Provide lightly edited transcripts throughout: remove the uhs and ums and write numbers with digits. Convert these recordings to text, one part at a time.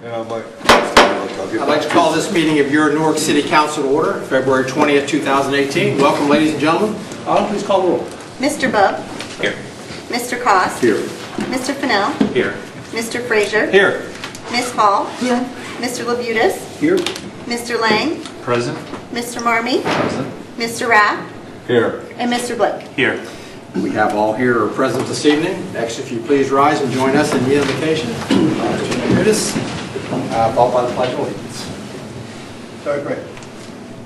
And I'd like to call this meeting of your Newark City Council to order, February 20th, 2018. Welcome, ladies and gentlemen. Autumn, please call the roll. Mr. Bub. Here. Mr. Koss. Here. Mr. Fennell. Here. Mr. Frazier. Here. Ms. Hall. Here. Mr. Labutus. Here. Mr. Lang. Present. Mr. Marmee. Present. Mr. Rath. Here. And Mr. Blake. Here. We have all here are present this evening. Next, if you please rise and join us in the invocation. Followed by the Pledge of Allegiance. Shall we pray?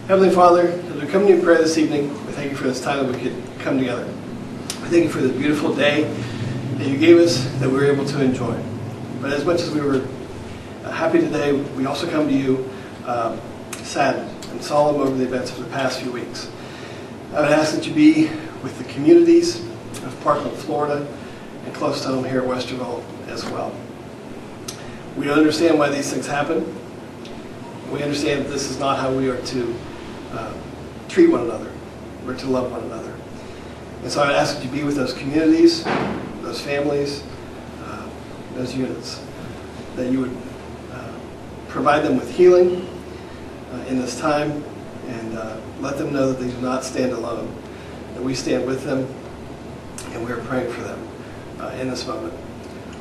Heavenly Father, as we come to you in prayer this evening, we thank you for this time that we could come together. We thank you for this beautiful day that you gave us that we were able to enjoy. But as much as we were happy today, we also come to you saddened and solemn over the events of the past few weeks. I would ask that you be with the communities of Parkland, Florida, and close to home here at Westerville as well. We understand why these things happen. We understand that this is not how we are to treat one another. We're to love one another. And so I would ask that you be with those communities, those families, those units, that you would provide them with healing in this time, and let them know that they do not stand alone, that we stand with them, and we are praying for them in this moment.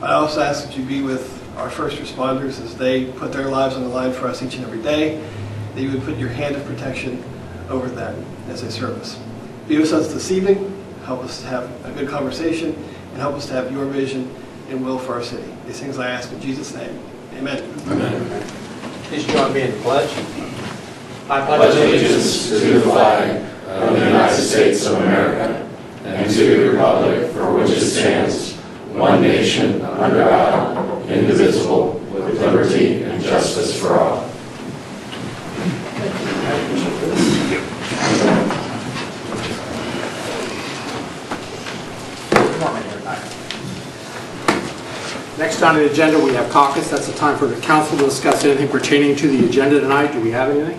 I also ask that you be with our first responders as they put their lives on the line for us each and every day, that you would put your hand of protection over them as they serve us. Be with us this evening, help us to have a good conversation, and help us to have your vision and will for our city. These things I ask in Jesus' name. Amen. Amen. Please join me in the pledge. I pledge allegiance to the flag of the United States of America and to the republic for which it stands, one nation, under God, indivisible, with liberty and justice for all. Next on the agenda, we have caucus. That's the time for the council to discuss anything pertaining to the agenda tonight. Do we have anything?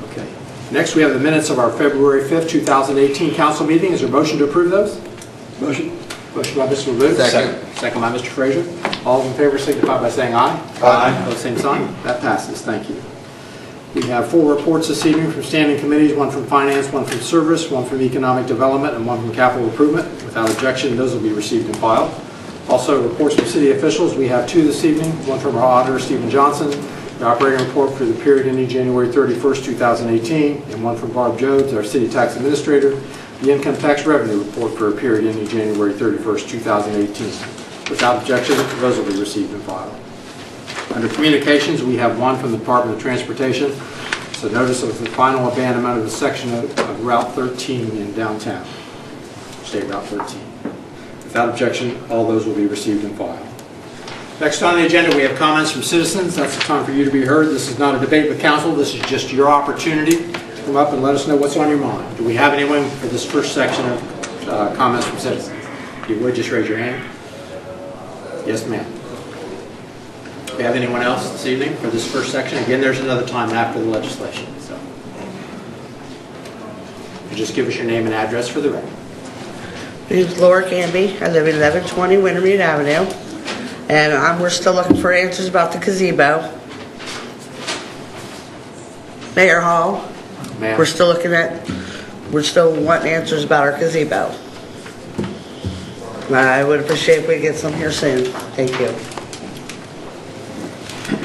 Okay. Next, we have the minutes of our February 5th, 2018 council meeting. Is there a motion to approve those? Motion. Motion by Mr. Labutus. Second. Second by Mr. Frazier. All in favor signify by saying aye. Aye. Opposed, same sign. That passes. Thank you. We have 4 reports this evening from standing committees, 1 from finance, 1 from service, 1 from economic development, and 1 from capital improvement. Without objection, those will be received and filed. Also, reports from city officials. We have 2 this evening, 1 from our auditor, Stephen Johnson, the operating report for the period ending January 31st, 2018, and 1 from Barb Jones, our city tax administrator, the income tax revenue report for a period ending January 31st, 2018. Without objection, those will be received and filed. Under communications, we have 1 from the Department of Transportation. It's a notice of the final abandonment of a section of Route 13 in downtown, State Route 13. Without objection, all those will be received and filed. Next on the agenda, we have comments from citizens. That's the time for you to be heard. This is not a debate with council. This is just your opportunity to come up and let us know what's on your mind. Do we have anyone for this first section of comments from citizens? If you would, just raise your hand. Yes, ma'am. Do we have anyone else this evening for this first section? Again, there's another time after the legislation. So, just give us your name and address for the record. My name is Laura Canby. I live at 1120 Wintermead Avenue, and we're still looking for answers about the gazebo. Mayor Hall, we're still wanting answers about our gazebo. I would appreciate if we get some here soon. Thank you.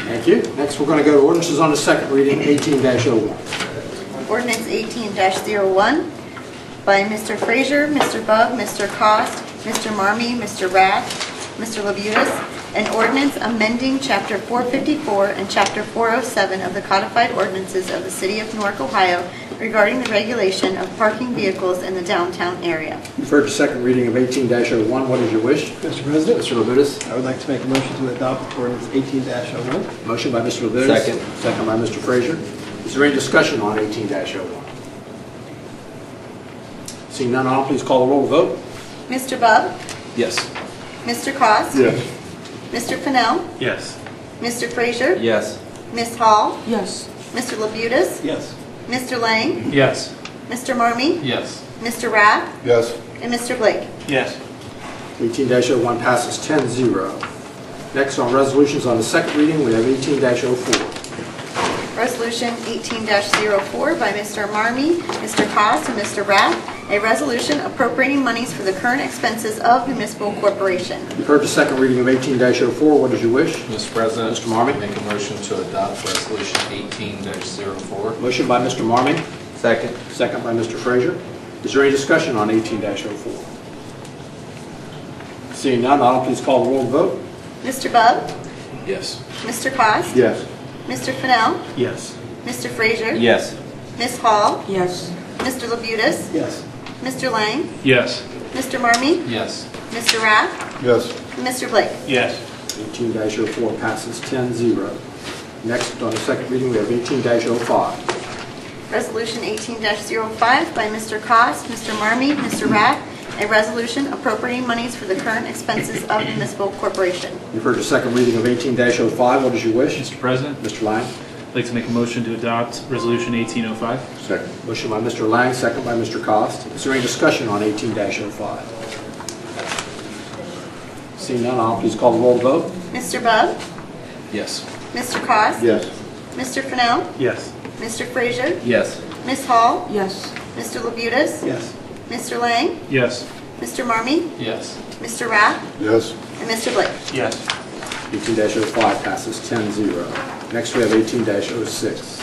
Thank you. Next, we're going to go to ordinances on the second reading, 18-01. Ordinance 18-01 by Mr. Frazier, Mr. Bub, Mr. Cost, Mr. Marmee, Mr. Rath, Mr. Labutus, an ordinance amending Chapter 454 and Chapter 407 of the Codified Ordinances of the City of Newark, Ohio, regarding the regulation of parking vehicles in the downtown area. You've heard the second reading of 18-01. What is your wish? Mr. President, Mr. Labutus. I would like to make a motion to adopt ordinance 18-01. Motion by Mr. Labutus. Second. Second by Mr. Frazier. Is there any discussion on 18-01? Seeing none, all, please call the roll. Vote. Mr. Bub, Yes. Mr. Cost, Yes. Mr. Fennell, Yes. Mr. Frazier, Yes. Ms. Hall, Yes. Mr. Labutus, Yes. Mr. Lang, Yes. Mr. Marmee, Yes. Mr. Rath, Yes. and Mr. Blake. Yes. 18-01 passes 10-0. Next, on resolutions on the second reading, we have 18-04. Resolution 18-04 by Mr. Marmee, Mr. Cost, and Mr. Rath, a resolution appropriating monies for the current expenses of the municipal corporation. You've heard the second reading of 18-04. What is your wish? Mr. President. Mr. Marmee. Make a motion to adopt Resolution 18-04. Motion by Mr. Marmee, Second. second by Mr. Frazier. Is there any discussion on 18-04? Seeing none, I'll please call the roll and vote. Mr. Bub, Yes. Mr. Cost, Yes. Mr. Fennell, Yes. Mr. Frazier, Yes. Ms. Hall, Yes. Mr. Labutus, Yes. Mr. Lang, Yes. Mr. Marmee, Yes. Mr. Rath, Yes. and Mr. Blake. Yes. 18-04 passes 10-0. Next, on the second reading, we have 18-05. Resolution 18-05 by Mr. Cost, Mr. Marmee, Mr. Rath, a resolution appropriating monies for the current expenses of the municipal corporation. You've heard the second reading of 18-05. What is your wish? Mr. President, Mr. Lang. I'd like to make a motion to adopt Resolution 1805. Second. Motion by Mr. Lang, second by Mr. Cost. Is there any discussion on 18-05? Seeing none, I'll please call the roll and vote. Mr. Bub, Yes. Mr. Cost, Yes. Mr. Fennell, Yes. Mr. Frazier, Yes. Ms. Hall, Yes. Mr. Labutus, Yes. Mr. Lang, Yes. Mr. Marmee, Yes. Mr. Rath, Yes. and Mr. Blake. Yes. 18-05 passes 10-0. Next, we have 18-06.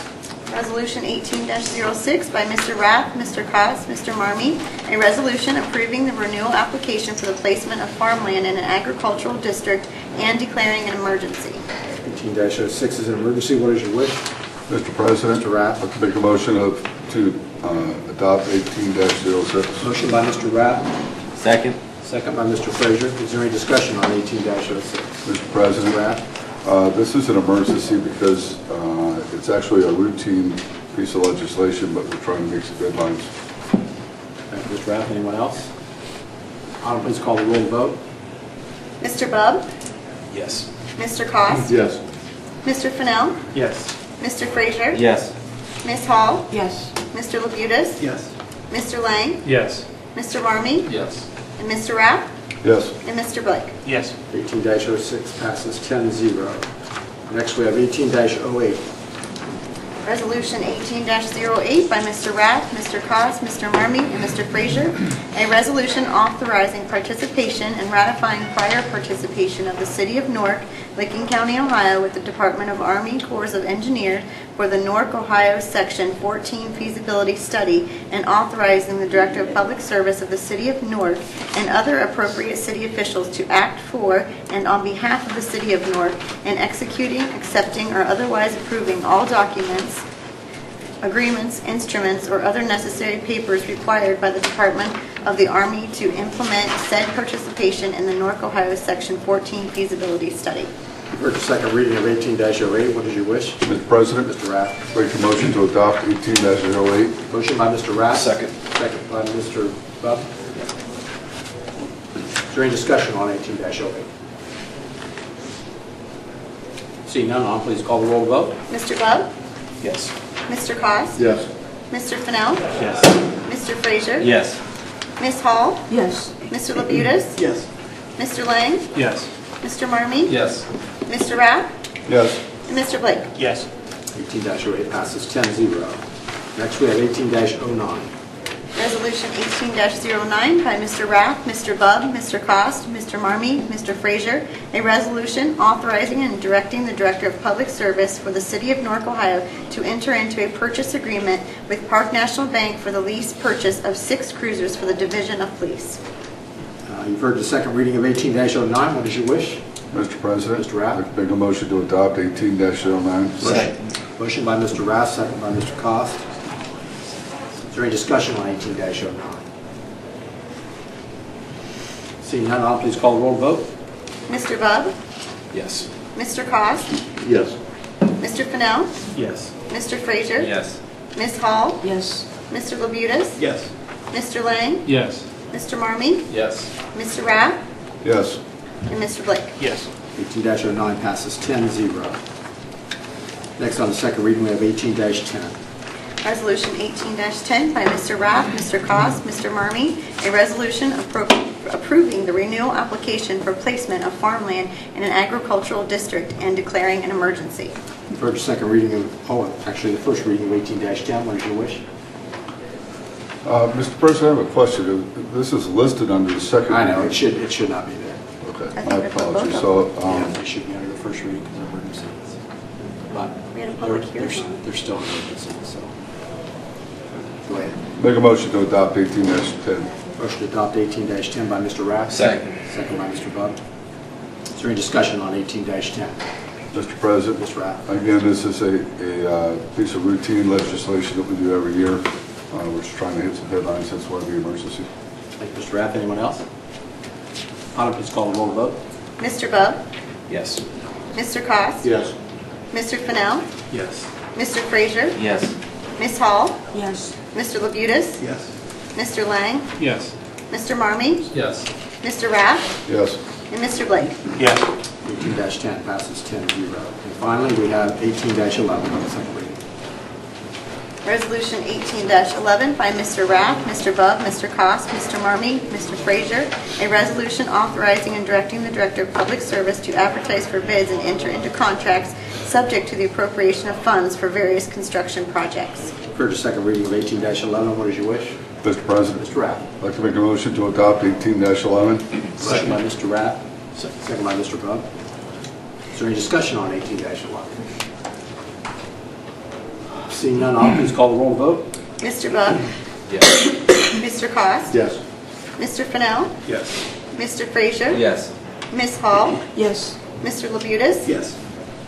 Resolution 18-06 by Mr. Rath, Mr. Cost, Mr. Marmee, a resolution approving the renewal application for the placement of farmland in an agricultural district and declaring an emergency. 18-06 is an emergency. What is your wish? Mr. President, Mr. Rath. I'd like to make a motion to adopt 18-06. Motion by Mr. Rath, Second. second by Mr. Frazier. Is there any discussion on 18-06? Mr. President, this is an emergency because it's actually a routine piece of legislation, but we're trying to make some deadlines. Thank you, Mr. Rath. Anyone else? I'll please call the roll and vote. Mr. Bub, Yes. Mr. Cost, Yes. Mr. Fennell, Yes. Mr. Frazier, Yes. Ms. Hall, Yes. Mr. Labutus, Yes. Mr. Lang, Yes. Mr. Marmee, Yes. and Mr. Rath, Yes. and Mr. Blake. Yes. 18-06 passes 10-0. Next, we have 18-08. Resolution 18-08 by Mr. Rath, Mr. Cost, Mr. Marmee, and Mr. Frazier, a resolution authorizing participation and ratifying prior participation of the City of Newark, Licking County, Ohio, with the Department of Army Corps of Engineers for the Newark, Ohio Section 14 feasibility study, and authorizing the Director of Public Service of the City of Newark and other appropriate city officials to act for and on behalf of the City of Newark in executing, accepting, or otherwise approving all documents, agreements, instruments, or other necessary papers required by the Department of the Army to implement said participation in the Newark, Ohio Section 14 feasibility study. You've heard the second reading of 18-08. What is your wish? Mr. President, Mr. Rath. make a motion to adopt 18-08. Motion by Mr. Rath. Second. Second by Mr. Bub. Is there any discussion on 18-08? Seeing none, I'll please call the roll and vote. Mr. Bub, Yes. Mr. Cost, Yes. Mr. Fennell, Yes. Mr. Frazier, Yes. Ms. Hall, Yes. Mr. Labutus, Yes. Mr. Lang, Yes. Mr. Marmee, Yes. Mr. Rath, Yes. and Mr. Blake. Yes. 18-08 passes 10-0. Next, we have 18-09. Resolution 18-09 by Mr. Rath, Mr. Bub, Mr. Cost, Mr. Marmee, Mr. Frazier, a resolution authorizing and directing the Director of Public Service for the City of Newark, Ohio to enter into a purchase agreement with Park National Bank for the lease purchase of 6 cruisers for the Division of Police. You've heard the second reading of 18-09. What is your wish? Mr. President, Mr. Rath. I'd like to make a motion to adopt 18-09. Second. Motion by Mr. Rath, second by Mr. Cost. Is there any discussion on 18-09? Seeing none, I'll please call the roll and vote. Mr. Bub, Yes. Mr. Cost, Yes. Mr. Fennell, Yes. Mr. Frazier, Yes. Ms. Hall, Yes. Mr. Labutus, Yes. Mr. Lang, Yes. Mr. Marmee, Yes. Mr. Rath, Yes. and Mr. Blake. Yes. 18-09 passes 10-0. Next on the second reading, we have 18-10. Resolution 18-10 by Mr. Rath, Mr. Cost, Mr. Marmee, a resolution approving the renewal application for placement of farmland in an agricultural district and declaring an emergency. You've heard the second reading of, actually the first reading of 18-10. What is your wish? Mr. President, I have a question. This is listed under the second. I know, reading. it should not be there. Okay, I think my we put both apologies. of So, Yeah, it should be under the first reading because of emergency. But We had a public hearing. they're still an emergency, so. Go ahead. make a motion to adopt 18-10. Motion to adopt 18-10 by Mr. Rath. Second. Second by Mr. Bub. Is there any discussion on 18-10? Mr. President, Mr. Rath. again, this is a piece of routine legislation that we do every year. We're just trying to hit some deadlines, that's why the emergency. Thank you, Mr. Rath. Anyone else? Autumn, please call the roll vote. Mr. Bub, Yes. Mr. Cost, Yes. Mr. Fennell, Yes. Mr. Frazier, Yes. Ms. Hall, Yes. Mr. Labutus, Yes. Mr. Lang, Yes. Mr. Marmee, Yes. Mr. Rath, Yes. and Mr. Blake. Yes. 18-10 passes 10-0. And finally, we have 18-11 on the second reading. Resolution 18-11 by Mr. Rath, Mr. Bub, Mr. Cost, Mr. Marmee, Mr. Frazier, a resolution authorizing and directing the Director of Public Service to advertise for bids and enter into contracts subject to the appropriation of funds for various construction projects. Heard the second reading of 18-11. What is your wish? Mr. President, Mr. Rath. I'd like to make a motion to adopt 18-11. Motion by Mr. Rath. Second by Mr. Bub. Is there any discussion on 18-11? Seeing none, I'll please call the roll vote. Mr. Bub, Yes. Mr. Cost, Yes. Mr. Fennell, Yes. Mr. Frazier, Yes. Ms. Hall, Yes. Mr. Labutus, Yes.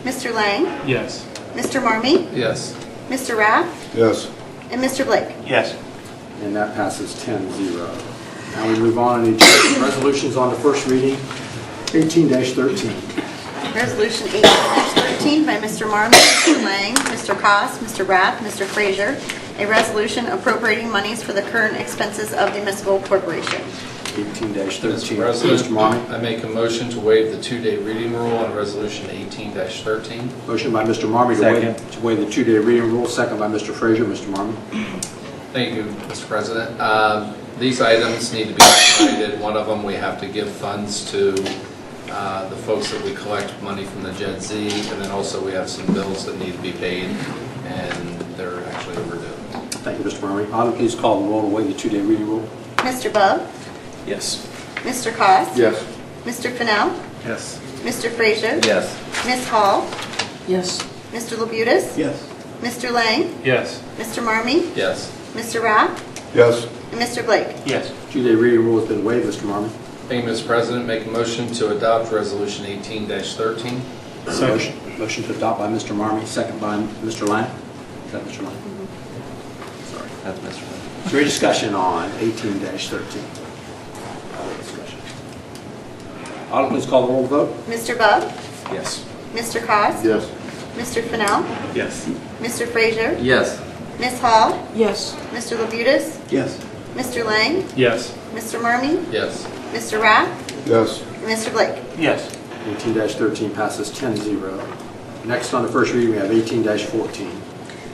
Mr. Lang, Yes. Mr. Marmee, Yes. Mr. Rath, Yes. and Mr. Blake. Yes. And that passes 10-0. Now we move on to resolutions on the first reading, 18-13. Resolution 18-13 by Mr. Marmee, Mr. Lang, Mr. Cost, Mr. Rath, Mr. Frazier, a resolution appropriating monies for the current expenses of the municipal corporation. 18-13. Mr. President, Mr. Marmee. I make a motion to waive the two-day reading rule on Resolution 18-13. Motion by Mr. Marmee to waive the two-day reading rule. Second by Mr. Frazier. Mr. Marmee. Thank you, Mr. President. These items need to be decided. One of them, we have to give funds to the folks that we collect money from the Gen Z, and then also we have some bills that need to be paid, and they're actually overdue. Thank you, Mr. Marmee. Autumn, please call the roll to waive the two-day reading rule. Mr. Bub, Yes. Mr. Cost, Yes. Mr. Fennell, Yes. Mr. Frazier, Yes. Ms. Hall, Yes. Mr. Labutus, Yes. Mr. Lang, Yes. Mr. Marmee, Yes. Mr. Rath, Yes. and Mr. Blake. Yes. Two-day reading rule has been waived. Mr. Marmee. Thank you, Mr. President. Make a motion to adopt Resolution 18-13. Motion. Motion to adopt by Mr. Marmee. Second by Mr. Lang. Is that Mr. Lang? Sorry. That's Mr. President. Is there any discussion on 18-13? Other discussion. Autumn, please call the roll vote. Mr. Bub, Yes. Mr. Cost, Yes. Mr. Fennell, Yes. Mr. Frazier, Yes. Ms. Hall, Yes. Mr. Labutus, Yes. Mr. Lang, Yes. Mr. Marmee, Yes. Mr. Rath, Yes. and Mr. Blake. Yes. 18-13 passes 10-0. Next on the first reading, we have 18-14.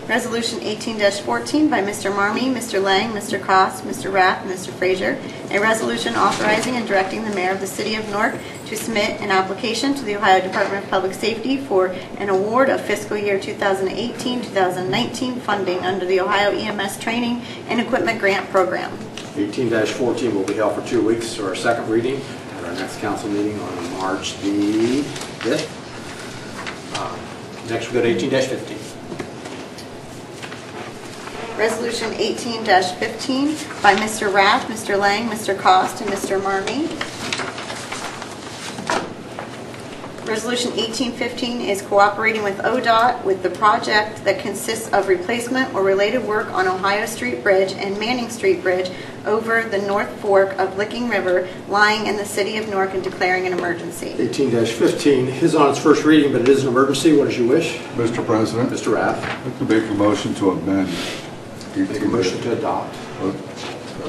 Resolution 18-14 by Mr. Marmee, Mr. Lang, Mr. Cost, Mr. Rath, and Mr. Frazier. A resolution authorizing and directing the mayor of the city of Newark to submit an application to the Ohio Department of Public Safety for an award of fiscal year 2018-2019 funding under the Ohio EMS Training and Equipment Grant Program. 18-14 will be held for 2 weeks for our second reading at our next council meeting on March the 5th. Next we go to 18-15. Resolution 18-15 by Mr. Rath, Mr. Lang, Mr. Cost, and Mr. Marmee. Resolution 1815 is cooperating with ODOT with the project that consists of replacement or related work on Ohio Street Bridge and Manning Street Bridge over the North Fork of Licking River lying in the city of Newark and declaring an emergency. 18-15 is on its first reading, but it is an emergency. What is your wish? Mr. President, Mr. Rath. I'd like to make a motion to amend. Make a motion to adopt.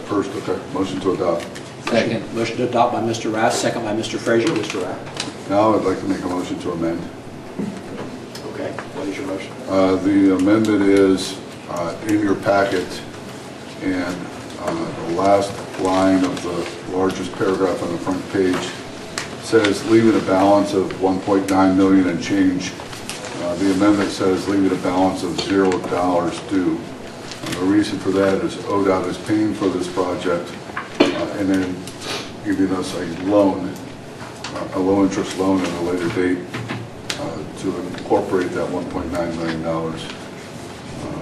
First, okay, motion to adopt. Second. Motion to adopt by Mr. Rath, second by Mr. Frazier. Mr. Rath. Now I'd like to make a motion to amend. Okay, what is your motion? The amendment is in your packet, and The last line of the largest paragraph on the front page says leaving a balance of 1.9 million and change. The amendment says leaving a balance of $0 due. The reason for that is ODOT is paying for this project and then giving us a loan, a low-interest loan at a later date to incorporate that $1.9 million.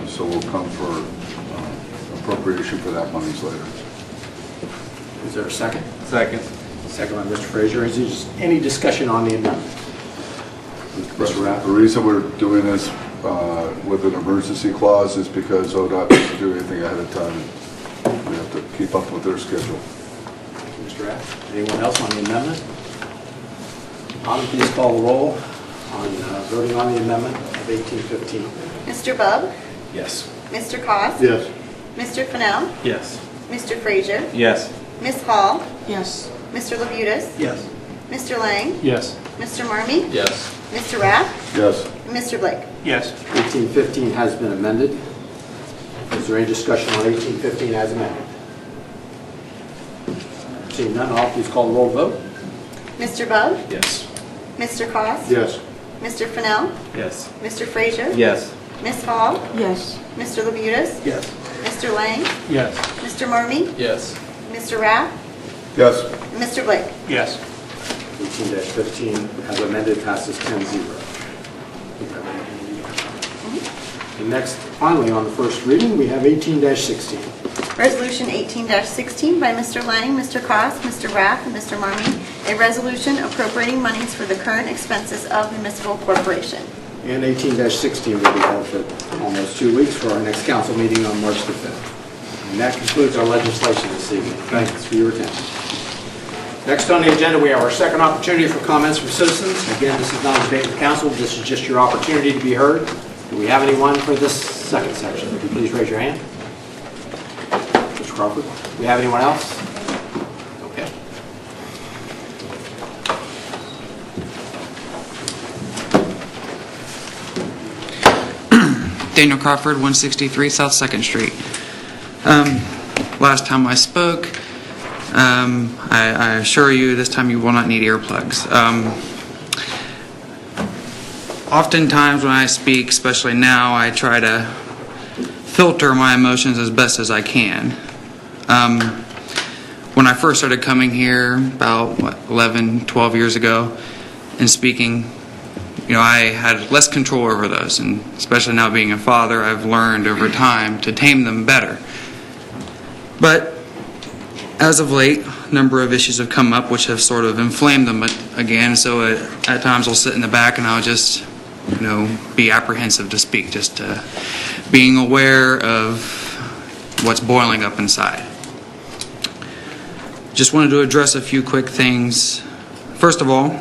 So we'll come for appropriation for that monies later. Is there a second? Second. Second by Mr. Frazier. Is there any discussion on the amendment? Mr. Rapp? The reason we're doing this with an emergency clause is because ODOT doesn't do anything ahead of time. We have to keep up with their schedule. Mr. Rapp? Anyone else on the amendment? Autumn, please call the roll on voting on the amendment of 1815. Mr. Bub? Yes. Mr. Cost? Yes. Mr. Fennell? Yes. Mr. Frazier? Yes. Ms. Hall? Yes. Mr. Labutus? Yes. Mr. Lang? Yes. Mr. Marmee? Yes. Mr. Rapp? Yes. And Mr. Blake? Yes. 1815 has been amended. Is there any discussion on 1815 as amended? Seeing none, all please call the roll vote. Mr. Bub? Yes. Mr. Cost? Yes. Mr. Fennell? Yes. Mr. Frazier? Yes. Ms. Hall? Yes. Mr. Labutus? Yes. Mr. Lang? Yes. Mr. Marmee? Yes. Mr. Rapp? Yes. And Mr. Blake? Yes. 18-15 as amended passes 10-0. And next, finally, on the first reading, we have 18-16. Resolution 18-16 by Mr. Lang, Mr. Cost, Mr. Rapp, and Mr. Marmee, a resolution appropriating monies for the current expenses of the municipal corporation. And 18-16 will be held for almost 2 weeks for our next council meeting on March the 5th. And that concludes our legislation this evening. Thanks for your attention. Next on the agenda, we have our second opportunity for comments from citizens. Again, this is not a debate with council. This is just your opportunity to be heard. Do we have anyone for this second section? Would you please raise your hand? Mr. Crawford? Do we have anyone else? Okay. Daniel Crawford, 163 South 2nd Street. Last time I spoke, I assure you this time you will not need earplugs. Oftentimes when I speak, especially now, I try to filter my emotions as best as I can. When I first started coming here about 11, 12 years ago and speaking, I had less control over those, and especially now being a father, I've learned over time to tame them better. But as of late, a number of issues have come up which have sort of inflamed them again, so at times I'll sit in the back and I'll just, be apprehensive to speak, just being aware of what's boiling up inside. Just wanted to address a few quick things. First of all,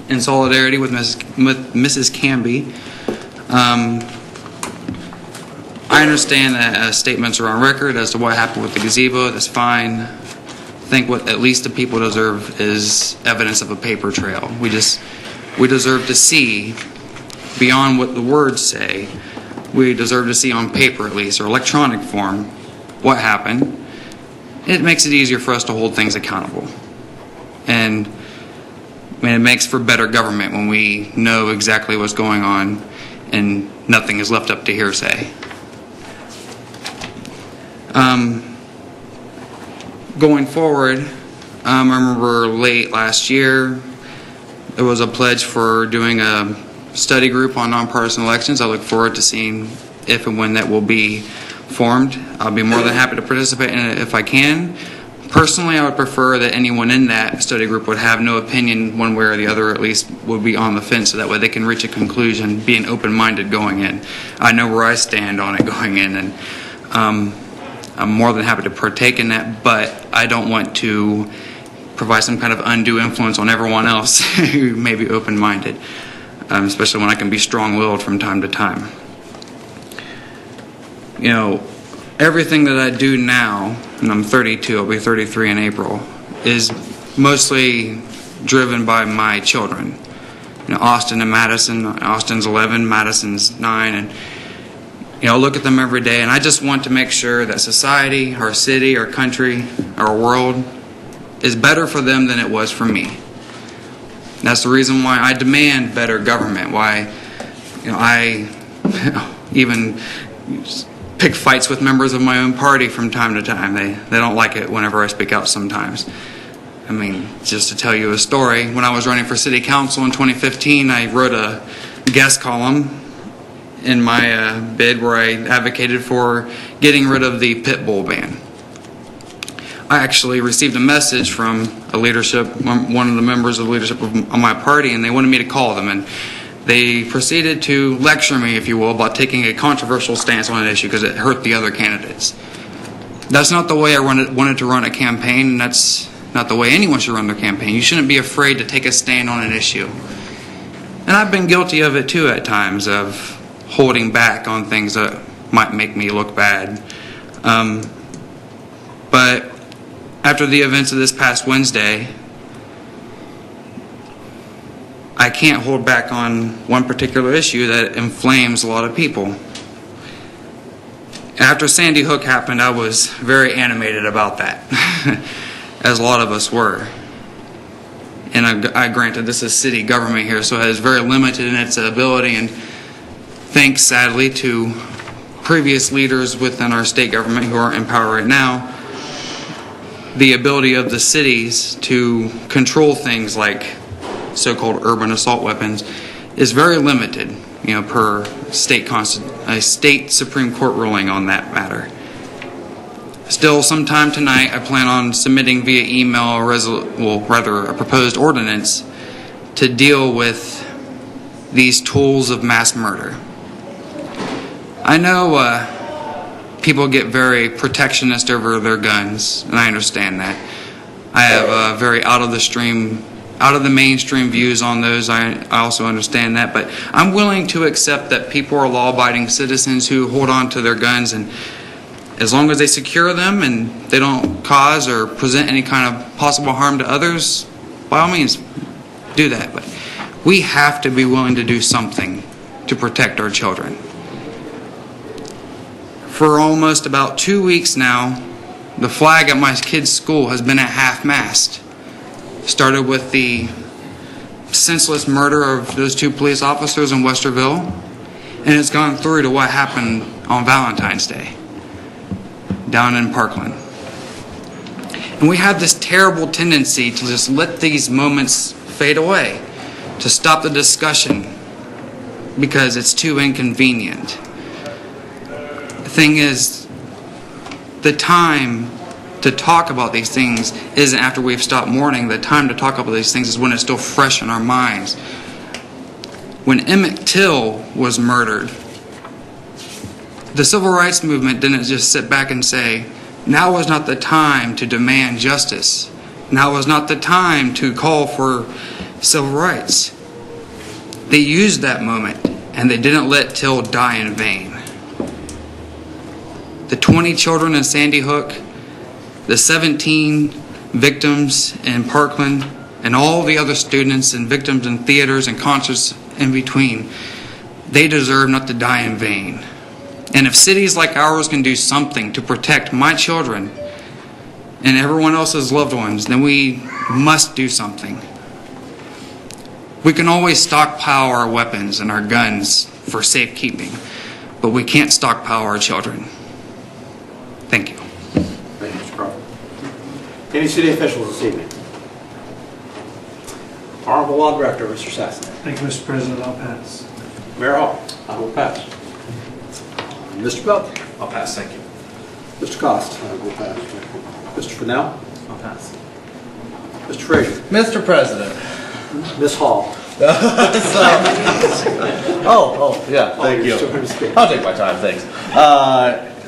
in solidarity with Mrs. Canby, I understand that statements are on record as to what happened with the gazebo. That's fine. I think what at least the people deserve is evidence of a paper trail. We deserve to see beyond what the words say. We deserve to see on paper at least, or electronic form, what happened. It makes it easier for us to hold things accountable. And it makes for better government when we know exactly what's going on and nothing is left up to hearsay. Going forward, I remember late last year there was a pledge for doing a study group on nonpartisan elections. I look forward to seeing if and when that will be formed. I'll be more than happy to participate in it if I can. Personally, I would prefer that anyone in that study group would have no opinion one way or the other, or at least would be on the fence, so that way they can reach a conclusion, being open-minded going in. I know where I stand on it going in, and I'm more than happy to partake in that, but I don't want to provide some kind of undue influence on everyone else who may be open-minded, especially when I can be strong-willed from time to time. Everything that I do now, and I'm 32, I'll be 33 in April, is mostly driven by my children. Austin and Madison. Austin's 11, Madison's 9, and look at them every day, and I just want to make sure that society, our city, our country, our world is better for them than it was for me. That's the reason why I demand better government, why I even pick fights with members of my own party from time to time. They don't like it whenever I speak out sometimes. I mean, just to tell you a story, when I was running for city council in 2015, I wrote a guest column in my bid where I advocated for getting rid of the pit bull ban. I actually received a message from a leadership, one of the members of the leadership of my party, and they wanted me to call them. And they proceeded to lecture me, if you will, about taking a controversial stance on an issue because it hurt the other candidates. That's not the way I wanted to run a campaign, and that's not the way anyone should run their campaign. You shouldn't be afraid to take a stand on an issue. And I've been guilty of it too at times, of holding back on things that might make me look bad. But after the events of this past Wednesday, I can't hold back on one particular issue that inflames a lot of people. After Sandy Hook happened, I was very animated about that, as a lot of us were. And I granted this is city government here, so it is very limited in its ability, and thanks sadly to previous leaders within our state government who aren't in power right now, the ability of the cities to control things like so-called urban assault weapons is very limited, per a state Supreme Court ruling on that matter. Still, sometime tonight, I plan on submitting via email a proposed ordinance to deal with these tools of mass murder. I know people get very protectionist over their guns, and I understand that. I have very out of the mainstream views on those. I also understand that, but I'm willing to accept that people are law-abiding citizens who hold on to their guns, and as long as they secure them and they don't cause or present any kind of possible harm to others, by all means, do that. But we have to be willing to do something to protect our children. For almost about 2 weeks now, the flag at my kids' school has been at half-mast. Started with the senseless murder of those 2 police officers in Westerville, and it's gone through to what happened on Valentine's Day down in Parkland. And we have this terrible tendency to just let these moments fade away, to stop the discussion because it's too inconvenient. The thing is, the time to talk about these things isn't after we've stopped mourning. The time to talk about these things is when it's still fresh in our minds. When Emmett Till was murdered, the civil rights movement didn't just sit back and say, now is not the time to demand justice. Now is not the time to call for civil rights. They used that moment, and they didn't let Till die in vain. The 20 children in Sandy Hook, the 17 victims in Parkland, and all the other students and victims in theaters and concerts in between, they deserve not to die in vain. And if cities like ours can do something to protect my children and everyone else's loved ones, then we must do something. We can always stockpile our weapons and our guns for safekeeping, but we can't stockpile our children. Thank you. Thank you, Mr. Crawford. Any city officials this evening? Honorable Law Director, Mr. Sassen. Thank you, Mr. President. I'll pass. Mayor Hall. I will pass. Mr. Bell. I'll pass, thank you. Mr. Cost. I will pass. Mr. Fennell. I'll pass. Mr. Frazier. Mr. President. Ms. Hall. Yeah, thank you. I'll take my time, thanks.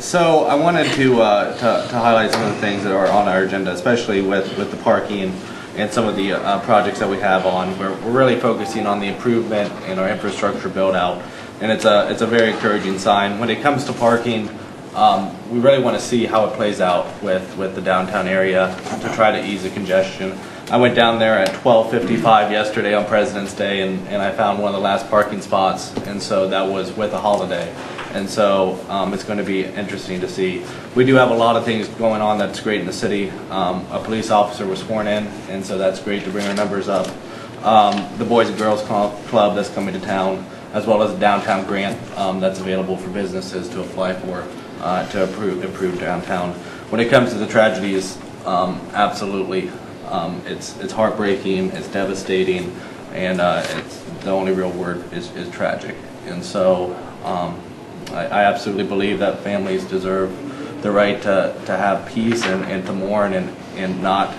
So I wanted to highlight some of the things that are on our agenda, especially with the parking and some of the projects that we have on. We're really focusing on the improvement in our infrastructure build out, and it's a very encouraging sign. When it comes to parking, we really want to see how it plays out with the downtown area to try to ease the congestion. I went down there at 12:55 yesterday on President's Day, and I found one of the last parking spots, and so that was with a holiday. And so it's going to be interesting to see. We do have a lot of things going on that's great in the city. A police officer was sworn in, and so that's great to bring our numbers up. The Boys and Girls Club that's coming to town, as well as a downtown grant that's available for businesses to apply for to improve downtown. When it comes to the tragedies, absolutely. It's heartbreaking, it's devastating, and it's the only real word is tragic. And so I absolutely believe that families deserve the right to have peace and to mourn and not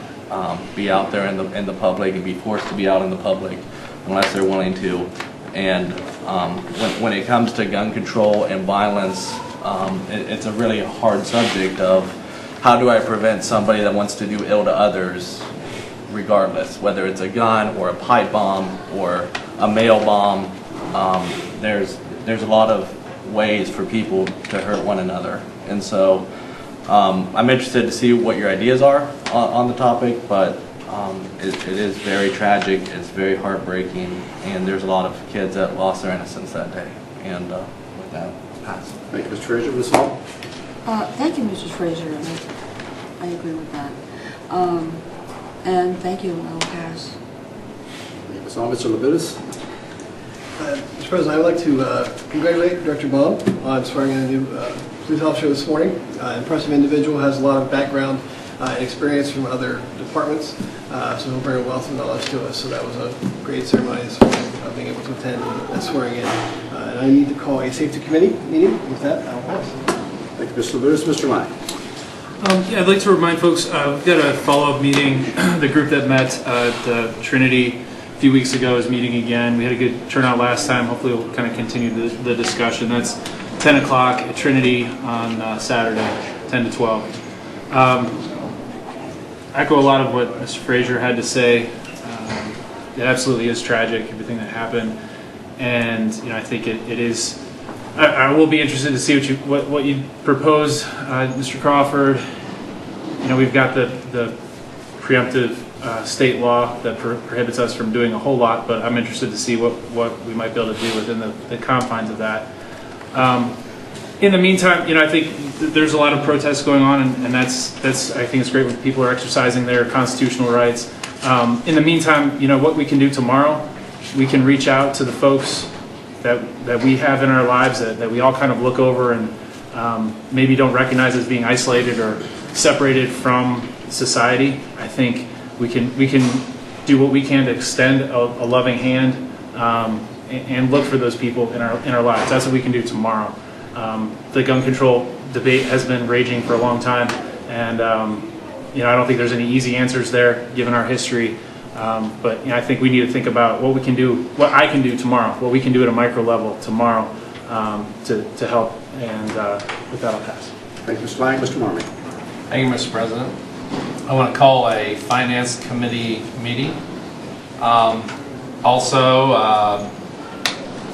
be out there in the public and be forced to be out in the public unless they're willing to. And when it comes to gun control and violence, it's a really hard subject of how do I prevent somebody that wants to do ill to others, regardless, whether it's a gun or a pipe bomb or a mail bomb. There's a lot of ways for people to hurt one another. And so I'm interested to see what your ideas are on the topic, but it is very tragic, it's very heartbreaking, and there's a lot of kids that lost their innocence that day. And with that, I'll pass. Thank you, Mr. Frazier. Ms. Hall? Thank you, Mr. Frazier. I agree with that. And thank you, I'll pass. Thank you, Ms. Hall. Mr. Labutus? Mr. President, I would like to congratulate Director Baum on swearing in a new police officer this morning. Impressive individual, has a lot of background and experience from other departments, so he'll bring a wealth of knowledge to us. So that was a great ceremony this morning, being able to attend and swearing in. And I need to call a safety committee meeting. With that, I'll pass. Thank you, Mr. Labutus. Mr. Lang? Yeah, I'd like to remind folks, we've got a follow-up meeting. The group that met at Trinity a few weeks ago is meeting again. We had a good turnout last time. Hopefully we'll kind of continue the discussion. That's 10 o'clock at Trinity on Saturday, 10 to 12. Echo a lot of what Mr. Frazier had to say. It absolutely is tragic, everything that happened. And I think it is. I will be interested to see what you propose, Mr. Crawford. We've got the preemptive state law that prohibits us from doing a whole lot, but I'm interested to see what we might be able to do within the confines of that. In the meantime, I think there's a lot of protests going on, and that's I think it's great when people are exercising their constitutional rights. In the meantime, what we can do tomorrow, we can reach out to the folks that we have in our lives that we all kind of look over and maybe don't recognize as being isolated or separated from society. I think we can do what we can to extend a loving hand and look for those people in our lives. That's what we can do tomorrow. The gun control debate has been raging for a long time, and I don't think there's any easy answers there given our history. But I think we need to think about what we can do, what I can do tomorrow, what we can do at a micro level tomorrow to help. And with that, I'll pass. Thank you, Mr. Lang. Mr. Marmee? Thank you, Mr. President. I want to call a Finance Committee meeting. Also,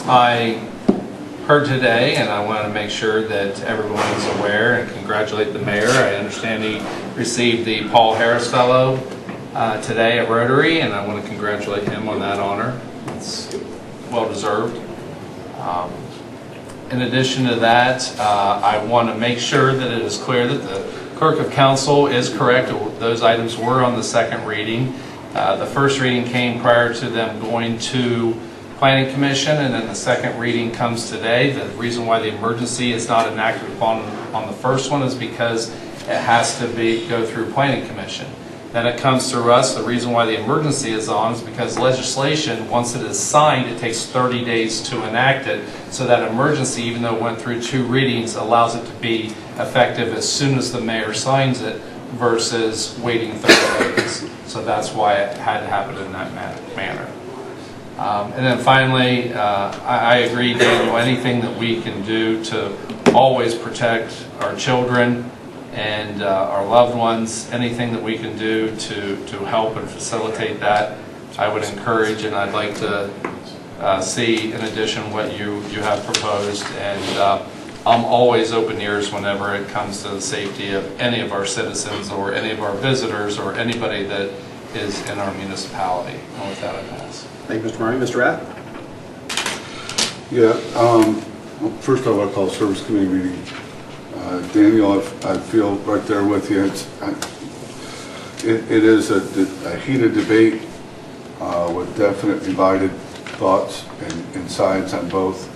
I heard today, and I want to make sure that everyone is aware and congratulate the mayor. I understand he received the Paul Harris Fellow today at Rotary, and I want to congratulate him on that honor. It's well deserved. In addition to that, I want to make sure that it is clear that the Clerk of Council is correct. Those items were on the second reading. The first reading came prior to them going to Planning Commission, and then the second reading comes today. The reason why the emergency is not enacted upon on the first one is because it has to go through Planning Commission. Then it comes through us. The reason why the emergency is on is because legislation, once it is signed, it takes 30 days to enact it. So that emergency, even though it went through 2 readings, allows it to be effective as soon as the mayor signs it versus waiting 30 days. So that's why it had to happen in that manner. And then finally, I agree, Daniel, anything that we can do to always protect our children and our loved ones, anything that we can do to help and facilitate that, I would encourage, and I'd like to see in addition what you have proposed. And I'm always open ears whenever it comes to the safety of any of our citizens or any of our visitors or anybody that is in our municipality. And with that, I pass. Thank you, Mr. Marmy. Mr. Rath? Yeah, well, first off, I call service committee meeting. Daniel, I feel right there with you. It is a heated debate with definite divided thoughts and sides on both.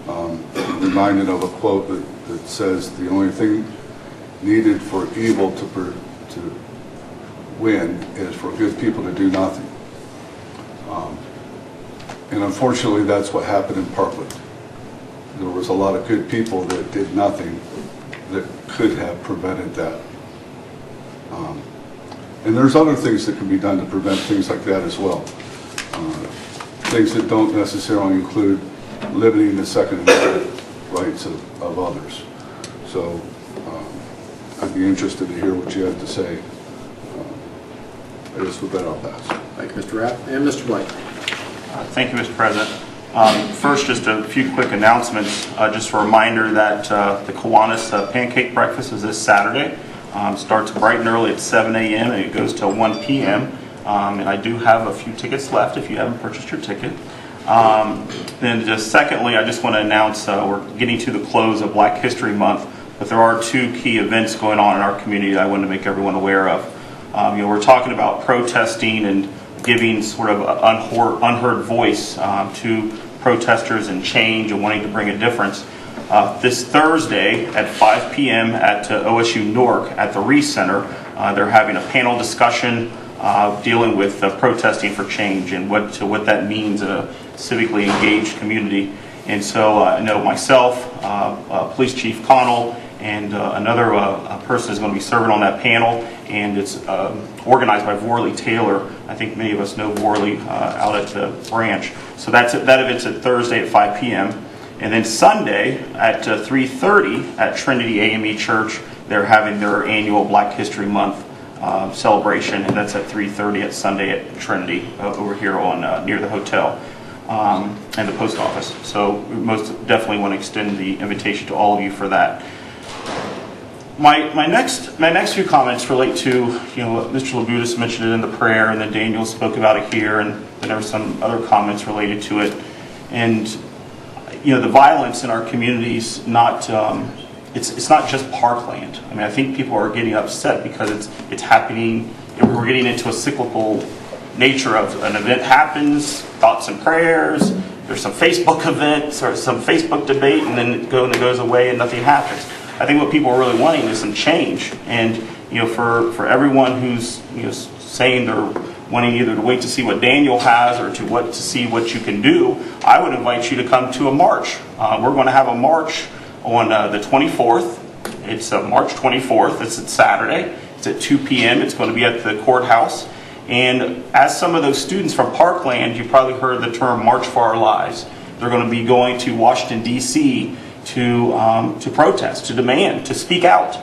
I'm reminded of a quote that says the only thing needed for evil to win is for good people to do nothing. And unfortunately, that's what happened in Parkland. There was a lot of good people that did nothing that could have prevented that. And there's other things that can be done to prevent things like that as well. Things that don't necessarily include limiting the Second Amendment rights of others. So I'd be interested to hear what you have to say. I guess with that, I'll pass. Thank you, Mr. Rath. And Mr. Blake? Thank you, Mr. President. First, just a few quick announcements. Just a reminder that the Kiwanis Pancake Breakfast is this Saturday. Starts bright and early at 7 a.m. and it goes till 1 p.m. And I do have a few tickets left if you haven't purchased your ticket. Then just secondly, I just want to announce we're getting to the close of Black History Month, but there are two key events going on in our community that I wanted to make everyone aware of. We're talking about protesting and giving sort of an unheard voice to protesters and change and wanting to bring a difference. This Thursday at 5 p.m. at OSU Newark at the Reese Center, they're having a panel discussion dealing with protesting for change and what that means in a civically engaged community. And so I know myself, Police Chief Connell, and another person is going to be serving on that panel, and it's organized by Vorley Taylor. I think many of us know Vorley out at the branch. So that event's at Thursday at 5 p.m. And then Sunday at 3:30 at Trinity AME Church, they're having their annual Black History Month celebration, and that's at 3:30 at Sunday at Trinity over here on near the hotel and the post office. So we most definitely want to extend the invitation to all of you for that. My next few comments relate to, Mr. Labutus mentioned it in the prayer, and then Daniel spoke about it here, and then there were some other comments related to it. And the violence in our communities, it's not just Parkland. I mean, I think people are getting upset because it's happening. We're getting into a cyclical nature of an event happens, thoughts and prayers. There's some Facebook events or some Facebook debate, and then it goes away and nothing happens. I think what people are really wanting is some change, and for everyone who's saying they're wanting either to wait to see what Daniel has or to see what you can do, I would invite you to come to a march. We're going to have a march on the 24th. It's March 24th. It's at Saturday. It's at 2 p.m. It's going to be at the courthouse. And as some of those students from Parkland, you probably heard the term March for Our Lives. They're going to be going to Washington, D.C. to protest, to demand, to speak out,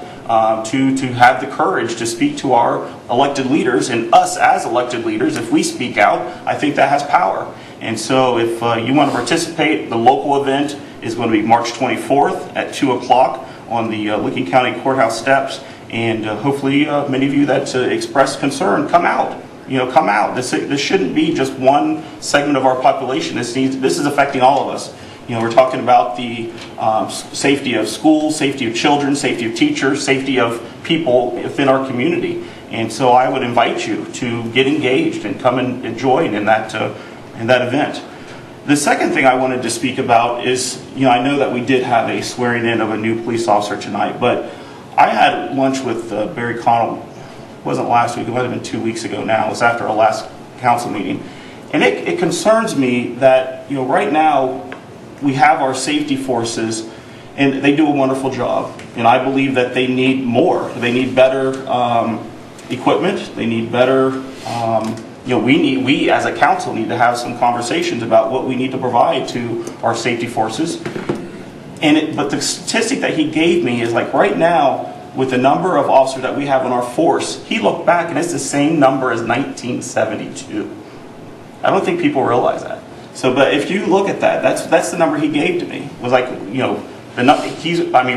to have the courage to speak to our elected leaders, and us as elected leaders, if we speak out, I think that has power. And so if you want to participate, the local event is going to be March 24th at 2 o'clock on the Licking County Courthouse steps, and hopefully many of you that express concern, come out. Come out. This shouldn't be just one segment of our population. This is affecting all of us. We're talking about the safety of schools, safety of children, safety of teachers, safety of people within our community. And so I would invite you to get engaged and come and join in that event. The second thing I wanted to speak about is, I know that we did have a swearing in of a new police officer tonight, but I had lunch with Barry Connell. It wasn't last week, it might have been 2 weeks ago now. It was after our last council meeting. And it concerns me that, right now, we have our safety forces, and they do a wonderful job. And I believe that they need more. They need better equipment. They need better. We as a council need to have some conversations about what we need to provide to our safety forces. But the statistic that he gave me is like right now, with the number of officers that we have on our force, he looked back and it's the same number as 1972. I don't think people realize that. So, but if you look at that, that's the number he gave to me. It was like,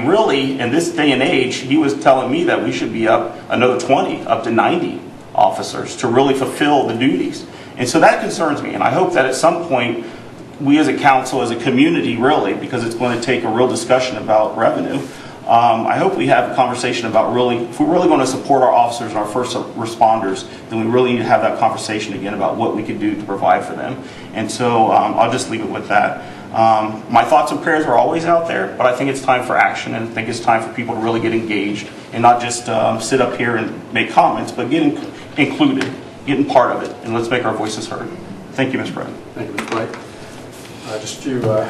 really, in this day and age, he was telling me that we should be up another 20, up to 90 officers to really fulfill the duties. And so that concerns me, and I hope that at some point, we as a council, as a community really, because it's going to take a real discussion about revenue, I hope we have a conversation about really, if we're really going to support our officers and our first responders, then we really need to have that conversation again about what we could do to provide for them. And so I'll just leave it with that. My thoughts and prayers are always out there, but I think it's time for action, and I think it's time for people to really get engaged and not just sit up here and make comments, but get included, get part of it, and let's make our voices heard. Thank you, Mr. President. Thank you, Mr. Blake. Just a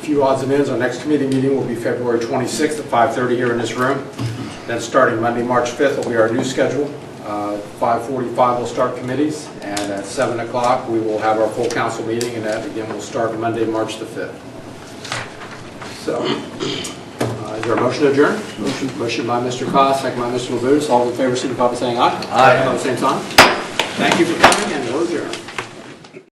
few odds and ends. Our next committee meeting will be February 26th at 5:30 here in this room. Then starting Monday, March 5th will be our new schedule. 5:45 we'll start committees, and at 7 o'clock we will have our full council meeting, and that again will start Monday, March the 5th. So, is there a motion to adjourn? Motion by Mr. Koss, second by Mr. Labutus. All in favor, signify by saying aye. Aye. At the same time. Thank you for coming, and we're adjourned.